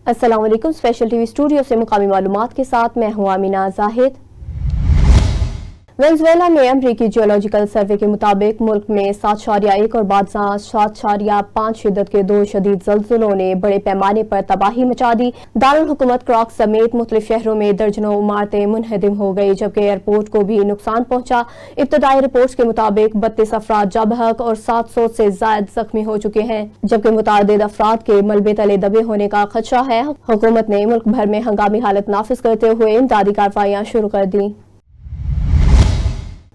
अस्सलाम वालेकुम। Special TV studio से मुकामी मालूमात के साथ मैं हूं आमिना जाहिद। वेनेजुएला में अमरीकी जियोलॉजिकल सर्वे के मुताबिक मुल्क में 7.1 और बाद 7.5 शिद्दत के 2 शदीद ज़लज़लों ने बड़े पैमाने पर तबाही मचा दी। दारुल हुकूमत क्राक समेत मुख्तलिफ शहरों में दर्जनों इमारतें मुनहदिम हो गई, जबकि एयरपोर्ट को भी नुकसान पहुंचा। इब्तदाई रिपोर्ट्स के मुताबिक 32 अफराद जाँ बहक और 700 से जायद जख्मी हो चुके हैं, जबकि मुतअद्दिद अफराद के मलबे तले दबे होने का खदशा है। हुकूमत ने मुल्क भर में हंगामी हालत नाफिज करते हुए इमदादी कार्रवाइयां शुरू कर दी।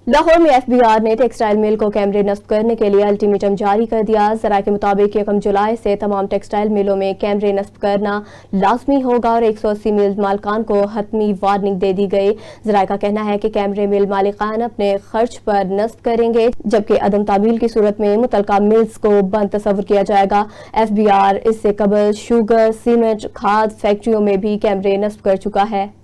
लाहौर में FBI ने टेक्सटाइल मिल को कैमरे नस्ब करने के लिए अल्टीमेटम जारी कर दिया। ज़राए के मुताबिक 1 जुलाई से तमाम टेक्सटाइल मिलों में कैमरे नस्ब करना लाजमी होगा और 180 मिल मालिकान को हतमी वार्निंग दे दी गई। ज़राए का कहना है कि कैमरे मिल मालिकान अपने खर्च पर नस्ब करेंगे, जबकि अदम तामील की सूरत में मुतलका मिल्स को बंद तस्वुर किया जाएगा। FBI इससे कबल शुगर, सीमेंट, खाद फैक्ट्रियों में भी कैमरे नस्ब कर चुका है।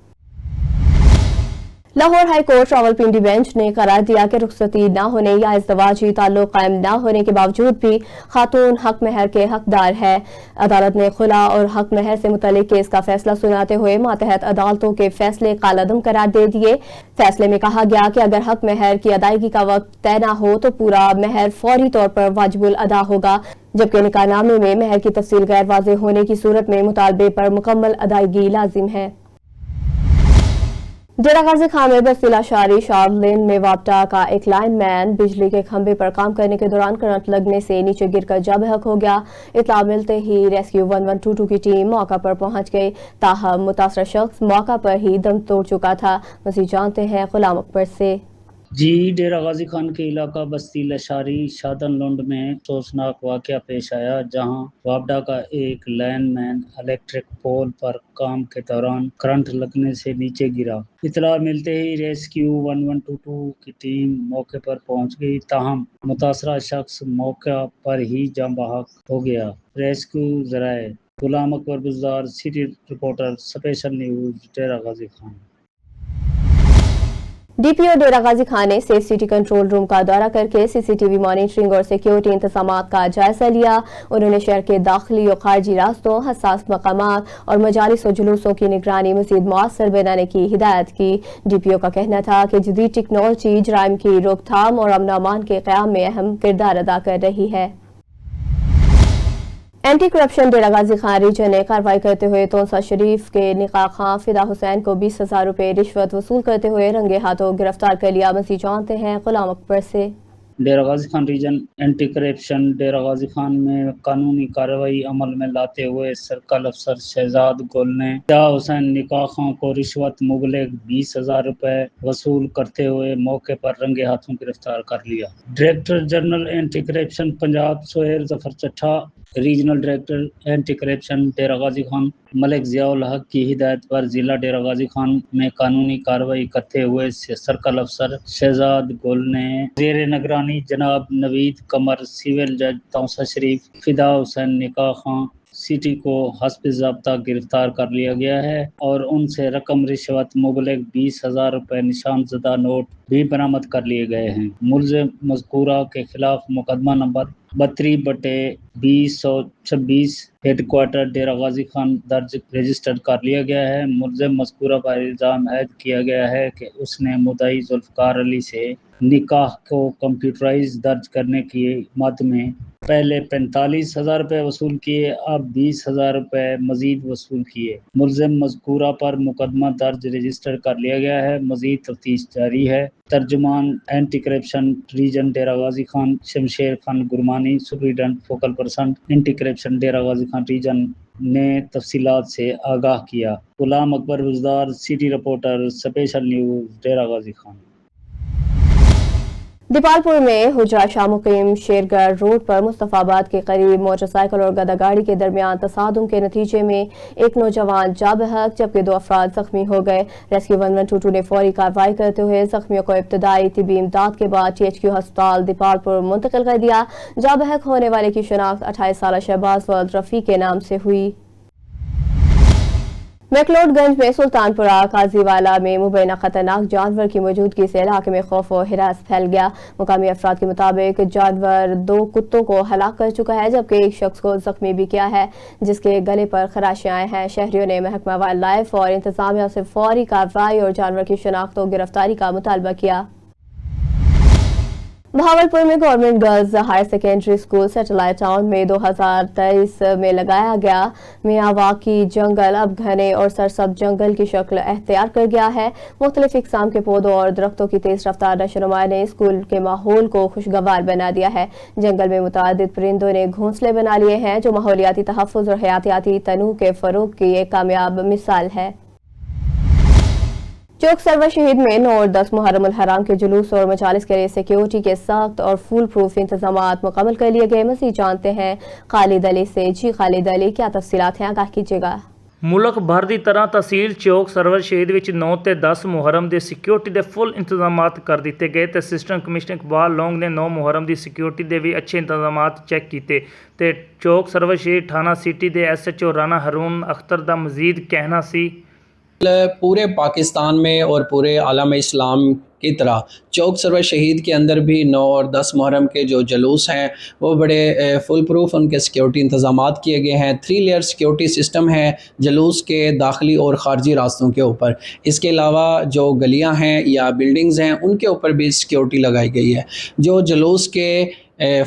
Lahore high court Rawalpindi bench ने करार दिया कि रुखसती न होने या इज़्दवाजी ताल्लुक कायम न होने के बावजूद भी खातून हक महर के हकदार है। अदालत ने खुला और हक महर से मुतल्लिक केस का फैसला सुनाते हुए मातहत अदालतों के फैसले कालअदम करार दे दिए। फैसले में कहा गया कि अगर हक महर की अदायगी का वक्त तय न हो तो पूरा महर फौरी तौर पर वाजिबुल अदा होगा, जबकि निकाहनामे में महर की तफसील गैर वाज़ेह होने की सूरत में मुतालबे पर मुकम्मल अदायगी लाजिम है। डेरा गाजी खान में बस्ती शारी शार्लिन में वापटा का एक लाइनमैन बिजली के खंभे पर काम करने के दौरान करंट लगने से नीचे गिरकर जाँ बहक हो गया। इत्तला मिलते ही रेस्क्यू 1122 की टीम मौका पर पहुंच गई, ताहम मुतासरा शख्स मौका पर ही दम तोड़ चुका था। मज़ीद जानते हैं गुलाम अकबर से। डेरा गाजी खान के इलाका बस्ती लशारी शादन लुंड में अफसोसनाक वाकया पेश आया, जहां वापडा का एक लाइनमैन इलेक्ट्रिक पोल पर काम के दौरान करंट लगने से नीचे गिरा। इतला मिलते ही रेस्क्यू 1122 की टीम मौके पर पहुंच गई, ताहम मुतासरा शख्स मौके पर ही जाँ बहक हो गया। रेस्क्यू जराए Ghulam Akbar Buzdar, city reporter, special news Dera Ghazi Khan. DPO Dera Ghazi Khan ने सेफ सिटी कंट्रोल रूम का दौरा करके CCTV मॉनिटरिंग और सिक्योरिटी इंतजामात का जायजा लिया। उन्होंने शहर के दाखिली और खारजी रास्तों, हसास मकामात और मजालिस और जुलूसों की निगरानी मज़ीद मौसर बनाने की हिदायत की। DPO का कहना था कि जदीद टेक्नोलॉजी जराइम की रोकथाम और अमन अमान के क़याम में अहम किरदार अदा कर रही है। Anti corruption Dera Ghazi Khan region ने कार्रवाई करते हुए तोंसा शरीफ के निकाह खां फिदा हुसैन को 20,000 रुपए रिश्वत वसूल करते हुए रंगे हाथों गिरफ्तार कर लिया। मज़ीद जानते हैं गुलाम अकबर से। डेरा Ghazi Khan reason anti corruption Dera Ghazi Khan में कानूनी कार्रवाई अमल में लाते हुए सर्कल अफसर शहजाद गुल ने फिदा हुसैन निकाह खां को रिश्वत मुबलग 20,000 रुपए वसूल करते हुए मौके पर रंगे हाथों गिरफ्तार कर लिया। Director general anti corruption Punjab Sohail Zafar Chattha, regional director anti corruption Dera Ghazi Khan Malik Ziaul Haq की हिदायत पर जिला डेरा गाजी खान में कानूनी कार्रवाई करते हुए सर्कल अफसर शहजाद गुल ने जेर निगरानी जनाब नवीद कमर, सिविल जज तौसा शरीफ, फिदा हुसैन निकाह खां सिटी को हस्ब ज़ाब्ता गिरफ्तार कर लिया गया है और उनसे रकम रिश्वत मुबलग 20,000 रुपए निशान ज़दा नोट भी बरामद कर लिए गए हैं। मुल्ज़िम मज़कूरा के खिलाफ मुकदमा नंबर 32/2026 हेडक्वार्टर डेरा गाजी खान दर्ज रजिस्टर्ड कर लिया गया है। मुल्ज़िम मज़कूरा पर इल्ज़ाम ऐद किया गया है कि उसने मुद्दई जुल्फ़कार अली से निकाह को कंप्यूटराइज दर्ज करने की मद में पहले 45,000 रुपये वसूल किए, अब 20,000 रुपये मजीद वसूल किए। मुल्ज़िम मज़कूरा पर मुकदमा दर्ज रजिस्टर कर लिया गया है। मजीद तफ्तीश जारी है। तर्जुमान anti corruption region Dera Ghazi Khan Shamsher Khan Gurmani, superintendent focal person anti corruption Dera Ghazi Khan region ने तफसीलात से आगाह किया। Ghulam Akbar Buzdar, city reporter, special news Dera Ghazi Khan. Dipalpur में हुजरा शाह मुकीम शेरगढ़ रोड पर मुस्तफाबाद के करीब मोटरसाइकिल और गदा गाड़ी के दरमियान तसादुम के नतीजे में एक नौजवान जाँ बहक जबकि 2 अफराद जख्मी हो गए। रेस्क्यू 1122 ने फौरी कार्रवाई करते हुए जख्मियों को इब्तदाई तिबी इमदाद के बाद THQ अस्पताल दीपालपुर मुंतकिल कर दिया। जाँ बहक होने वाले की शनाख्त 28 साल शहबाज वल्द रफी के नाम से हुई। मैक्लोडगंज में सुल्तानपुरा काजीवाला में मुबैना खतरनाक जानवर की मौजूदगी से इलाके में खौफ और हिरास फैल गया। मुकामी अफराद के मुताबिक जानवर 2 कुत्तों को हलाक कर चुका है जबकि एक शख्स को जख्मी भी किया है जिसके गले पर खराशें आए हैं। शहरियों ने महकमा वाइल्ड लाइफ और इंतजामिया से फौरी कार्रवाई और जानवर की शिनाख्त और गिरफ्तारी का मुतालबा किया। बहावलपुर में government girls higher secondary school satellite town में 2023 में लगाया गया मियावाकी जंगल अब घने और सरसब्ज जंगल की शक्ल अख्तियार कर गया है। मुख्तलिफ इकसाम के पौधों और दरख्तों की तेज रफ्तार नशोनुमा ने स्कूल के माहौल को खुशगवार बना दिया है। जंगल में मुतादिद परिंदों ने घोंसले बना लिए हैं जो माहौलियाती तहफ़्फ़ुज़ और हयातियाती तनूअ के फ़रोग़ की एक कामयाब मिसाल है। चौक सरवर शहीद में 9 और 10 मुहर्रम उल हराम के जुलूस और मजालिस के लिए सिक्योरिटी के सख्त और फुल प्रूफ इंतजामात मुकम्मल कर लिए गए। मज़ीद जानते हैं खालिद अली से। जी खालिद अली, क्या तफसीलात हैं, आगाह कीजिएगा। ਮੁਲਕ ਭਰ ਦੀ ਤਰ੍ਹਾਂ ਤਹਿਸੀਲ ਚੌਕ ਸਰਵਰ ਸ਼ਹੀਦ ਵਿੱਚ 9 ਤੇ 10 ਮੁਹਰਮ ਦੇ ਸਿਕਿਉਰਿਟੀ ਦੇ ਫੁੱਲ ਇੰਤਜ਼ਾਮਾਤ ਕਰ ਦਿੱਤੇ ਗਏ ਤੇ ਅਸਿਸਟੈਂਟ ਕਮਿਸ਼ਨਰ ਇਕਬਾਲ ਲੌਂਗ ਨੇ 9 ਮੁਹਰਮ ਦੀ ਸਿਕਿਉਰਿਟੀ ਦੇ ਵੀ ਅੱਛੇ ਇੰਤਜ਼ਾਮਾਤ ਚੈੱਕ ਕੀਤੇ ਤੇ ਚੌਕ ਸਰਵਰ ਸ਼ਹੀਦ ਥਾਣਾ ਸਿਟੀ ਦੇ SHO ਰਾਣਾ ਹरून अख्तर ਦਾ ਮਜ਼ੀਦ ਕਹਿਣਾ ਸੀ पूरे पाकिस्तान में और पूरे आलम इस्लाम की तरह चौक सरवर शहीद के अंदर भी 9 और 10 मुहर्रम के जो जुलूस हैं वो बड़े फुल प्रूफ उनके सिक्योरिटी इंतज़ामात किए गए हैं। 3 लेयर सिक्योरिटी सिस्टम है जुलूस के दाखिली और ख़ारजी रास्तों के ऊपर। इसके अलावा जो गलियां हैं या बिल्डिंग्स हैं उनके ऊपर भी सिक्योरिटी लगाई गई है। जो जुलूस के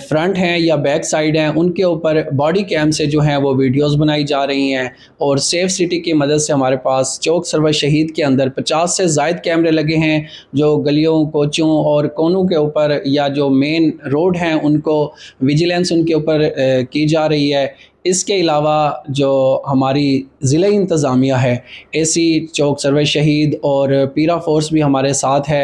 फ्रंट हैं या बैक साइड हैं उनके ऊपर बॉडी कैम से जो हैं वो वीडियोस बनाई जा रही हैं और सेफ सिटी की मदद से हमारे पास चौक सरवर शहीद के अंदर 50 से ज़ायद कैमरे लगे हैं जो गलियों कोचों और कोनों के ऊपर या जो मेन रोड हैं उनको विजिलेंस उनके ऊपर की जा रही है। इसके अलावा जो हमारी ज़िला इंतज़ामिया है AC चौक सरवर शहीद और पीरा फोर्स भी हमारे साथ है।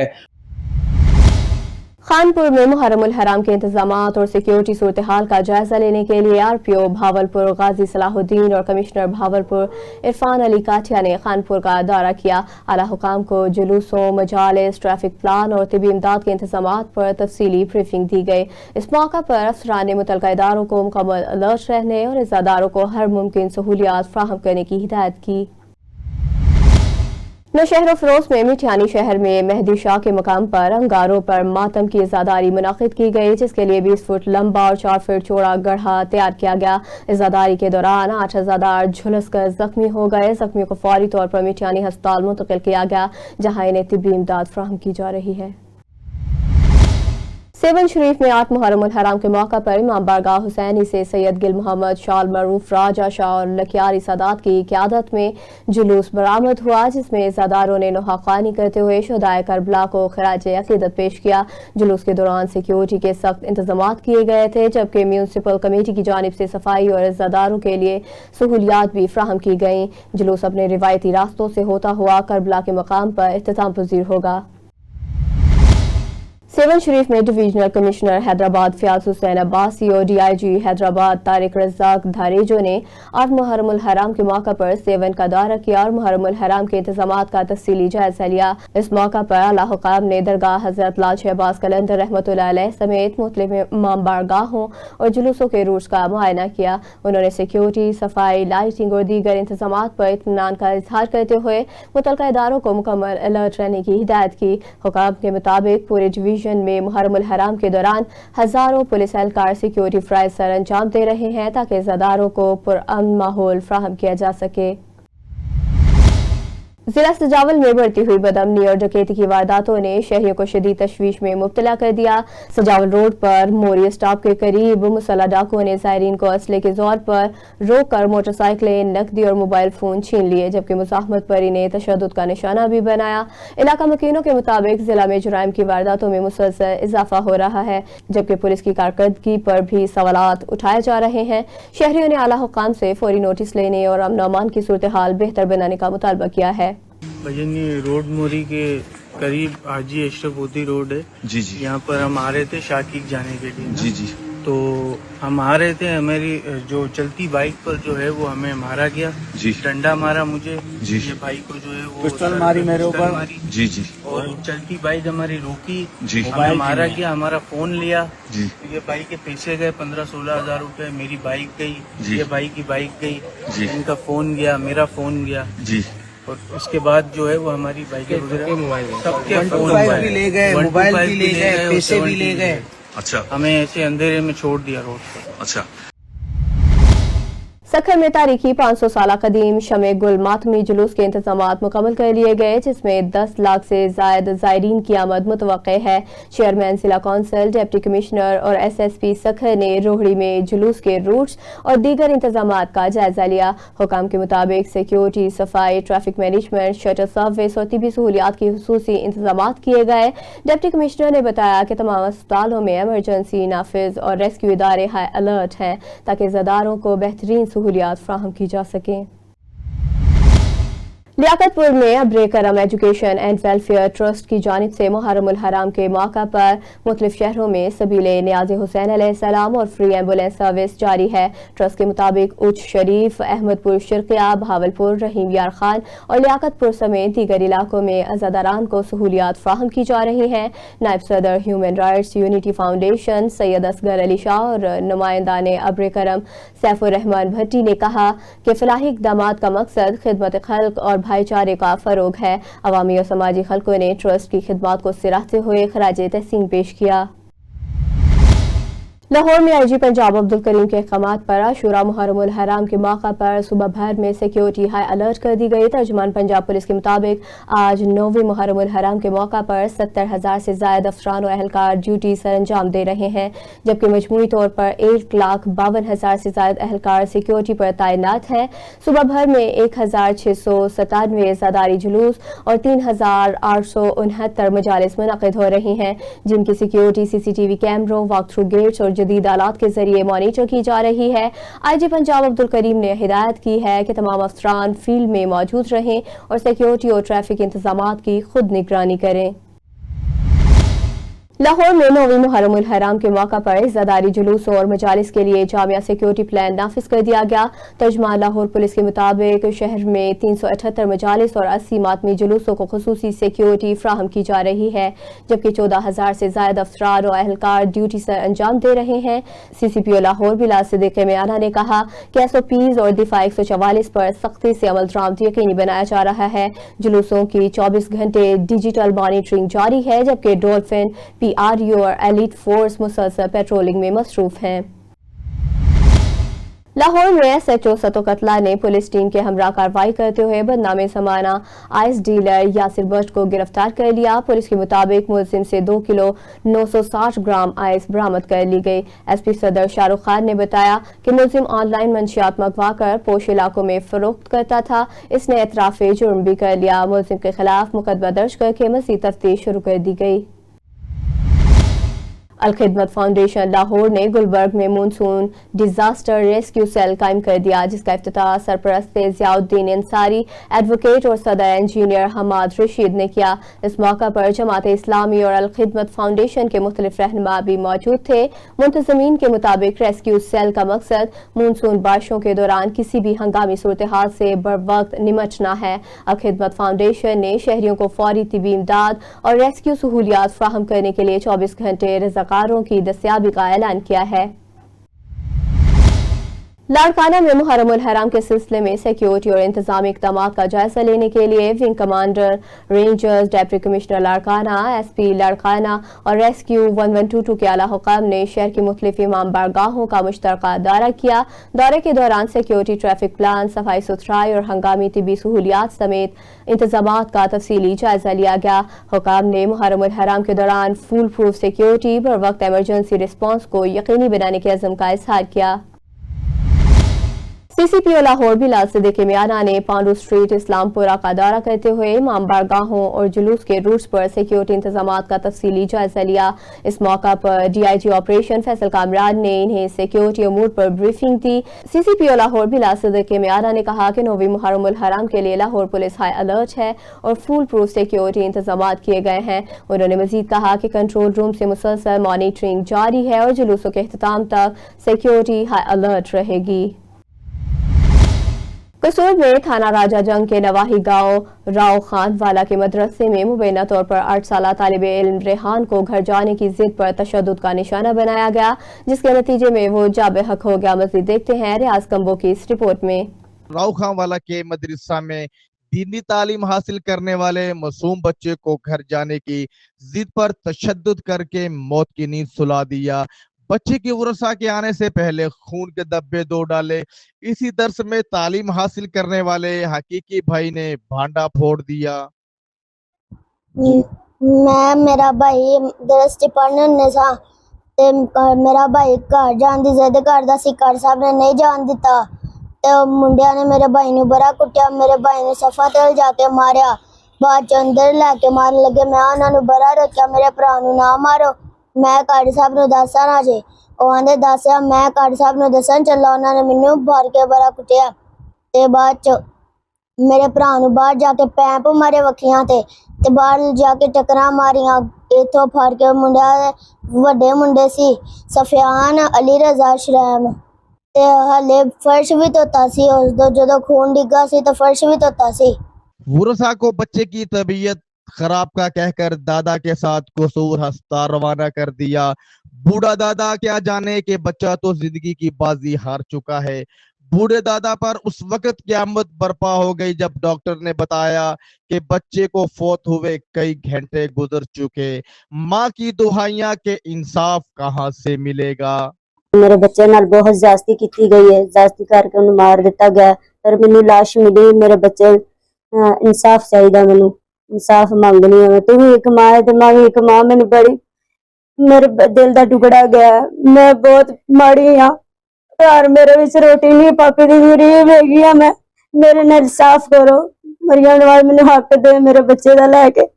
खानपुर में मुहर्रम उल हराम के इंतजामात और सिक्योरिटी सूरत हाल का जायजा लेने के लिए RPO भावलपुर गाजी सलाहुद्दीन और कमिश्नर भावलपुर इरफान अली काठिया ने खानपुर का दौरा किया। आला हुकाम को जुलूसों, मजालिस, ट्रैफिक प्लान और तिबी इमदाद के इंतजामात पर तफसीली ब्रीफिंग दी गई। इस मौका पर अफसरान ने मुतलका इदारों को मुकम्मल अलर्ट रहने और इज़्ज़ादारों को हर मुमकिन सहूलियात फराहम करने की हिदायत की। नौशहर फिरोज में मिठियानी शहर में मेहदी शाह के मकाम पर अंगारों पर मातम की इज़्ज़ादारी मुनाकिद की गई जिसके लिए 20 फुट लंबा और 4 फुट चौड़ा गढ़ा तैयार किया गया। इज़्ज़ादारी के दौरान 8 इज़्ज़ादार झुलस कर जख्मी हो गए। जख्मियों को फौरी तौर पर मिठियानी अस्पताल मुंतकिल किया गया जहां इन्हें तिब्बी इमदाद फराहम की जा रही है। सेवन शरीफ में 8 मुहर्रम उल हराम के मौका पर इमाम बारगाह हुसैनी से सैयद गिल मोहम्मद शाल मरूफ राजा शाह और लखियारी सादात की क़यादत में जुलूस बरामद हुआ जिसमें इज़्ज़ादारों ने नोहा ख़्वानी करते हुए शुहदाए करबला को खिराज अक़ीदत पेश किया। जुलूस के दौरान सिक्योरिटी के सख्त इंतजामात किए गए थे जबकि म्यूनसिपल कमेटी की जानिब से सफाई और इज़्ज़ादारों के लिए सहूलियात भी फ्राहम की गईं। जुलूस अपने रिवायती रास्तों से होता हुआ करबला के मकाम पर इख्तिताम पज़ीर होगा। सेवन शरीफ में डिवीजनल कमिश्नर हैदराबाद फयाज हुसैन अब्बासी और DIG हैदराबाद तारिक रज़ाक धारेजो ने 8 मुहर्रम उल हराम के मौका पर सेवन का दौरा किया और मुहर्रम उल हराम के इंतजामात का तफसीली जायजा लिया। इस मौका पर आला हुकाम ने दरगाह हजरत लाल शहबाज कलंदर रहमतुल्लाह अलैह समेत मुख्तलिफ इमाम बारगाहों और जुलूसों के रूट्स का मुआयना किया। उन्होंने सिक्योरिटी, सफाई, लाइटिंग और दीगर इंतजामात पर इत्मीनान का इजहार करते हुए मुतलका इदारों को मुकम्मल अलर्ट रहने की हिदायत की। हुकाम के मुताबिक पूरे डिवीजन में मुहर्रम उल हराम के दौरान हजारों पुलिस एहलकार सिक्योरिटी फ्राइज सर अंजाम दे रहे हैं ताकि इज़्ज़ादारों को पुरअमन माहौल फ्राहम किया जा सके। जिला सजावल में बढ़ती हुई बदअमनी और डकैती की वारदातों ने शहरियों को शदीद तशवीश में मुब्तला कर दिया। सजावल रोड पर मोरी स्टॉप के करीब मुसल्लह डाकुओं ने ज़ायरीन को असले के जोर पर रोक कर मोटरसाइकिलें, नकदी और मोबाइल फोन छीन लिए जबकि मुज़ाहमत पर इन्हें तशद्दुद का निशाना भी बनाया। इलाका मकीनों के मुताबिक जिला में जुराइम की वारदातों में मुसलसल इजाफा हो रहा है जबकि पुलिस की कारकर्दगी पर भी सवालात उठाए जा रहे हैं। शहरियों ने आला हुकाम से फौरी नोटिस लेने और अमन अमान की सूरत हाल बेहतर बनाने का मुतालबा किया है। भजनी रोड मोरी के करीब हाजी अशरफ मोदी रोड है जी जी। यहाँ पर हम आ रहे थे शाकीक जाने के लिए जी जी। तो हम आ रहे थे, हमारी जो चलती बाइक पर जो है वो हमें मारा गया जी। डंडा मारा मुझे जी। ये भाई को जो है वो पिस्टल मारी मेरे ऊपर। जी जी और चलती बाइक हमारी रोकी जी। हमें मारा गया, हमारा फोन लिया जी ये भाई के पैसे गए 15-16 हज़ार रुपए, मेरी बाइक गई जी। ये भाई की बाइक गई जी। इनका फोन गया, मेरा फोन गया जी। और उसके बाद जो है वो हमारी बाइकें सबके 125 भी ले गए, मोबाइल भी ले गए, पैसे भी ले गए। अच्छा हमें ऐसे अंधेरे में छोड़ दिया रोड पर। अच्छा। सखर में तारीखी 500 साल कदीम शमे गुल मातमी जुलूस के इंतजामात मुकम्मल कर लिए गए, जिसमें 10 लाख से जायद ज़ायरीन की आमद मुतवक्के है। चेयरमैन जिला कौंसिल, डिप्टी कमिश्नर और SSP सखर ने रोहड़ी में जुलूस के रूट्स और दीगर इंतजामात का जायजा लिया। हुकाम के मुताबिक सिक्योरिटी, सफाई, ट्रैफिक मैनेजमेंट, शटल सर्विस और तिबी सहूलियात की खुसूसी इंतजामात किए गए। डिप्टी कमिश्नर ने बताया कि तमाम अस्पतालों में एमरजेंसी नाफिज और रेस्क्यू इदारे हाई अलर्ट हैं ताकि ज़दारों को बेहतरीन सहूलियात फराहम की जा सकें। लियाकतपुर में अब्रे करम एजुकेशन एंड वेलफेयर ट्रस्ट की जानिब से मुहर्रमुल हराम के मौका पर मुख्तलिफ शहरों में सबीले नियाज़ हुसैन अलैहिस्सलाम और फ्री एम्बुलेंस सर्विस जारी है। ट्रस्ट के मुताबिक उच्च शरीफ, अहमदपुर शिरकिया, भावलपुर, रहीम यार खान और लियाकतपुर समेत दीगर इलाकों में अज़ादारान को सहूलियात फराहम की जा रही हैं। नायब सदर human rights unity foundation Syed Asghar Ali Shah और नुमाइंदा ने अब्रे करम सैफुर रहमान भट्टी ने कहा कि फलाही इक़दामात का मकसद खिदमत खल्क और भाईचारे का फरोग है। अवामी और समाजी खल्कों ने ट्रस्ट की खिदमात को सराहते हुए खराजे तहसीन पेश किया। लाहौर में IG पंजाब अब्दुल करीम के अहकामात पर आशूरा मुहर्रमुल हराम के मौका पर सुबह भर में सिक्योरिटी हाई अलर्ट कर दी गई। तर्जुमान पंजाब पुलिस के मुताबिक आज 9वें मुहर्रमुल हराम के मौका पर 70,000 से ज्यादा अफसरान और अहलकार ड्यूटी सर अंजाम दे रहे हैं, जबकि मजमूई तौर पर 1,52,000 से ज्यादा अहलकार सिक्योरिटी पर तैनात हैं। सुबह भर में 1,697 ज़ादारी जुलूस और 3,869 मजालिस मुनक़िद हो रही हैं, जिनकी सिक्योरिटी CCTV कैमरों, वॉक थ्रू गेट्स और जदीद आलात के जरिए मॉनिटर की जा रही है। IG पंजाब अब्दुल करीम ने हिदायत की है कि तमाम अफसरान फील्ड में मौजूद रहें और सिक्योरिटी और ट्रैफिक इंतजामात की खुद निगरानी करें। लाहौर में 9वीं मुहर्रमुल हराम के मौका पर इज़्ज़ादारी जुलूस और मजालिस के लिए जामिया सिक्योरिटी प्लान नाफिज कर दिया गया। तर्जुमान लाहौर पुलिस के मुताबिक शहर में 378 मजालिस और 80 मातमी जुलूसों को खुसूसी सिक्योरिटी फ्राहम की जा रही है, जबकि 14,000 से ज्यादा अफसरान और अहलकार ड्यूटी सर अंजाम दे रहे हैं। CCPO लाहौर बिलाल सिद्दीक़ मियाना ने कहा कि SOPs और दिफा 144 पर सख्ती से अमल दरामद यकीनी बनाया जा रहा है। जुलूसों की 24 घंटे डिजिटल मॉनिटरिंग जारी है, जबकि डॉल्फिन, PRU और एलिट फोर्स मुसलसल पेट्रोलिंग में मसरूफ हैं। लाहौर में SHO सतो कतला ने पुलिस टीम के हमरा कार्रवाई करते हुए बदनामे समाना आइस डीलर यासिर बख्श को गिरफ्तार कर लिया। पुलिस के मुताबिक मुलजिम से 2 किलो 960 ग्राम आइस बरामद कर ली गई। SP सदर शाहरुख खान ने बताया कि मुलजिम ऑनलाइन मंशियात मंगवा कर पोश इलाकों में फरोख्त करता था। इसने एतराफ़े जुर्म भी कर लिया। मुलजिम के खिलाफ मुकदमा दर्ज करके मज़ीद तफ्तीश शुरू कर दी गई। अलखिदमत फाउंडेशन लाहौर ने गुलबर्ग में मानसून डिजास्टर रेस्क्यू सेल कायम कर दिया, जिसका इफ्तिताह सरपरस्त ज़ियाउद्दीन अंसारी, एडवोकेट और सदर इंजीनियर हमाद रशीद ने किया। इस मौका पर जमात इस्लामी और अलखिदमत फाउंडेशन के मुख्तलिफ रहनुमा भी मौजूद थे। मुंतज़मीन के मुताबिक रेस्क्यू सेल का मकसद मानसून बारिशों के दौरान किसी भी हंगामी सूरत हाल से बर वक्त निमटना है। अलखिदमत फाउंडेशन ने शहरियों को फौरी तिबी इमदाद और रेस्क्यू सहूलियात फ्राहम करने के लिए 24 घंटे रज़ाकारों की दस्तयाबी का ऐलान किया है। लाड़काना में मुहर्रमुल हराम के सिलसिले में सिक्योरिटी और इंतजामी इक़दामात का जायजा लेने के लिए wing commander rangers, deputy commissioner Larkana, SP Larkana और रेस्क्यू 1122 के आला हुकाम ने शहर की मुख्तलिफ इमाम बारगाहों का मुश्तरका दौरा किया। दौरे के दौरान सिक्योरिटी, ट्रैफिक प्लान, सफाई सुथराई और हंगामी तिबी सहूलियात समेत इंतजामात का तफसीली जायजा लिया गया। हुकाम ने मुहर्रमुल हराम के दौरान फूल प्रूफ सिक्योरिटी, बर वक्त एमरजेंसी रिस्पॉन्स को यकीनी बनाने के अज़्म का इज़हार किया। CCPO लाहौर बिलाल सिद्दीकी मियाना ने पांडू स्ट्रीट इस्लामपुरा का दौरा करते हुए इमाम बारगाहों और जुलूस के रूट्स पर सिक्योरिटी इंतजामात का तफसीली जायजा लिया। इस मौका पर DIG ऑपरेशन फैसल कामरान ने इन्हें सिक्योरिटी अमूर पर ब्रीफिंग दी। CCPO लाहौर बिलाल सिद्दीकी मियाना ने कहा कि 9वीं मुहर्रम उल हराम के लिए लाहौर पुलिस हाई अलर्ट है और फुल प्रूफ सिक्योरिटी इंतजामात किए गए हैं। उन्होंने मजीद कहा कि कंट्रोल रूम से मुसलसल मॉनिटरिंग जारी है और जुलूसों के इख्तिताम तक सिक्योरिटी हाई अलर्ट रहेगी। कसूर में थाना राजा जंग के नवाही गांव राव खान वाला के मदरसे में मुबैना तौर पर 8 साला तालिबे इल्म रेहान को घर जाने की जिद पर तशद्दुद का निशाना बनाया गया, जिसके नतीजे में वो जाबे हक हो गया। मज़ीद देखते हैं रियाज कंबो की इस रिपोर्ट में। राव खान वाला के मदरसा में दीनी तालीम हासिल करने वाले मासूम बच्चे को घर जाने की जिद पर तशद्दुद करके मौत की नींद सुला दिया। बच्चे की वरसा के आने से पहले खून के धब्बे दो डाले। इसी दर्स में तालीम हासिल करने वाले हकीकी भाई ने भांडा फोड़ दिया। मैं मेरा भाई दरस पढ़ने सा ते मेरा भाई घर जान दी जिद करदा सी, घर साहब ने नहीं जान दिता ते मुंडिया ने मेरे भाई नूं बड़ा कुटिया। मेरे भाई ने सफा तेल जाके मारिया, बाद च अंदर लैके मारन लगे। मैं उन्हां नूं बड़ा रोकिया, मेरे भरा नूं ना मारो, मैं काड़ी साहब ने दसा ना जे। ਉਹ ਆਂਦੇ ਦੱਸਿਆ ਮੈਂ ਕਾੜੀ ਸਾਹਿਬ ਨੂੰ ਦੱਸਣ ਚੱਲਾ, ਉਹਨਾਂ ਨੇ ਮੈਨੂੰ ਭਰ ਕੇ ਬੜਾ ਕੁੱਟਿਆ ਤੇ ਬਾਅਦ ਚ ਮੇਰੇ ਭਰਾ ਨੂੰ ਬਾਹਰ ਜਾ ਕੇ ਪੈਂਪ ਮਾਰੇ ਵੱਖੀਆਂ ਤੇ ਬਾਹਰ ਜਾ ਕੇ ਟਕਰਾਂ ਮਾਰੀਆਂ। ਇਥੋਂ ਫੜ ਕੇ ਮੁੰਡਿਆਂ ਵੱਡੇ ਮੁੰਡੇ ਸੀ ਸਫਿਆਨ ਅਲੀ ਰਜ਼ਾ ਸ਼ਰੈਮ ਤੇ ਹਲੇ ਫਰਸ਼ ਵੀ ਧੋਤਾ ਸੀ। ਉਸ ਤੋਂ ਜਦੋਂ ਖੂਨ ਡਿੱਗਾ ਸੀ ਤਾਂ ਫਰਸ਼ ਵੀ ਧੋਤਾ ਸੀ। वुरसा को बच्चे की तबीयत खराब का कहकर दादा के साथ कसूर अस्पताल रवाना कर दिया। बूढ़ा दादा क्या जाने कि बच्चा तो जिंदगी की बाजी हार चुका है। बूढ़े दादा पर उस वक्त क़यामत बर्पा हो गई जब डॉक्टर ने बताया कि बच्चे को फौत हुए कई घंटे गुजर चुके। माँ की दुहाइयां के इंसाफ कहाँ से मिलेगा। मेरे बच्चे नाल बहुत ज्यादती की गई है, ज्यादती करके उन्हें मार दिता गया, पर मैनू लाश मिली। मेरे बच्चे इंसाफ चाहिए, मैनू इंसाफ मंगनी है। तू भी एक मां है ते मैं भी एक मां। मैनू बड़ी मेरे दिल दा टुकड़ा गया, मैं बहुत माड़ी हाँ। घर मेरे विच रोटी नहीं पकदी, गरीब हैगी आ मैं। मेरे नाल इंसाफ करो, मरियम नवाज मैनू हक दे मेरे बच्चे दा लेके।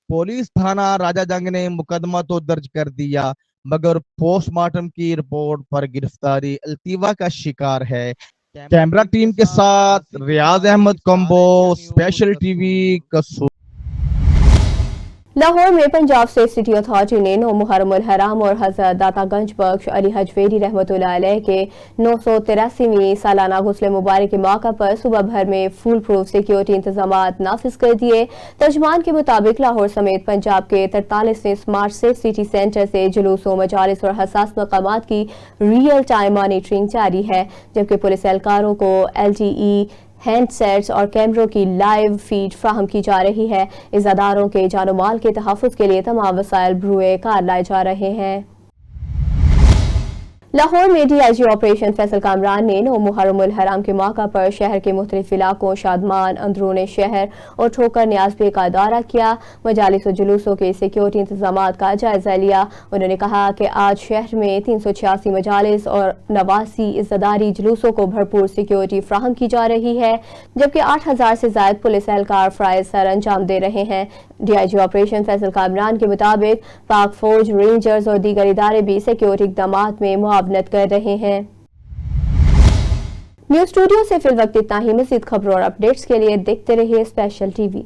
पुलिस थाना राजा जंग ने मुकदमा तो दर्ज कर दिया, मगर पोस्टमार्टम की रिपोर्ट पर गिरफ्तारी अल्तीवा का शिकार है। कैमरा टीम के साथ रियाज अहमद कंबो, स्पेशल टीवी कसूर। लाहौर में पंजाब स्टेट सिटी अथॉरिटी ने 9 मुहर्रम उल हराम और हजरत दातागंज बख्श अली हजवेरी रहमतुल्लाह अलैह के 983वीं सालाना गुस्ल मुबारक के मौका पर सुबह भर में फुल प्रूफ सिक्योरिटी इंतजामात नाफिज कर दिए। तर्जुमान के मुताबिक लाहौर समेत पंजाब के 43वें स्मार्ट सेफ सिटी सेंटर से जुलूसों, मजालिस और हसास मकामात की रियल टाइम मॉनिटरिंग जारी है, जबकि पुलिस एहलकारों को LTE हैंडसेट्स और कैमरों की लाइव फीड फ्राहम की जा रही है। इज़्ज़ादारों के जानो माल के तहफ़्फ़ुज़ के लिए तमाम वसाइल बरूए कार लाए जा रहे हैं। लाहौर में DIG ऑपरेशन फैसल कामरान ने 9 मुहर्रम उल हराम के मौका पर शहर के मुख्तलिफ इलाकों, शादमान, अंदरून शहर और ठोकर न्याज़बे का दौरा किया। मजालिस और जुलूसों के सिक्योरिटी इंतजामात का जायजा लिया। उन्होंने कहा कि आज शहर में 386 मजालिस और 89 इज़्ज़ादारी जुलूसों को भरपूर सिक्योरिटी फ्राहम की जा रही है, जबकि 8000 से ज़ायद पुलिस एहलकार फ़राइज़ सर अंजाम दे रहे हैं। DIG ऑपरेशन फैसल कामरान के मुताबिक पाक फौज, रेंजर्स और दीगर इदारे भी सिक्योरिटी इक़दामात में मुआवनत कर रहे हैं। न्यूज़ स्टूडियो से फिल वक्त इतना ही। मज़ीद खबरों और अपडेट्स के लिए देखते रहिए स्पेशल टीवी।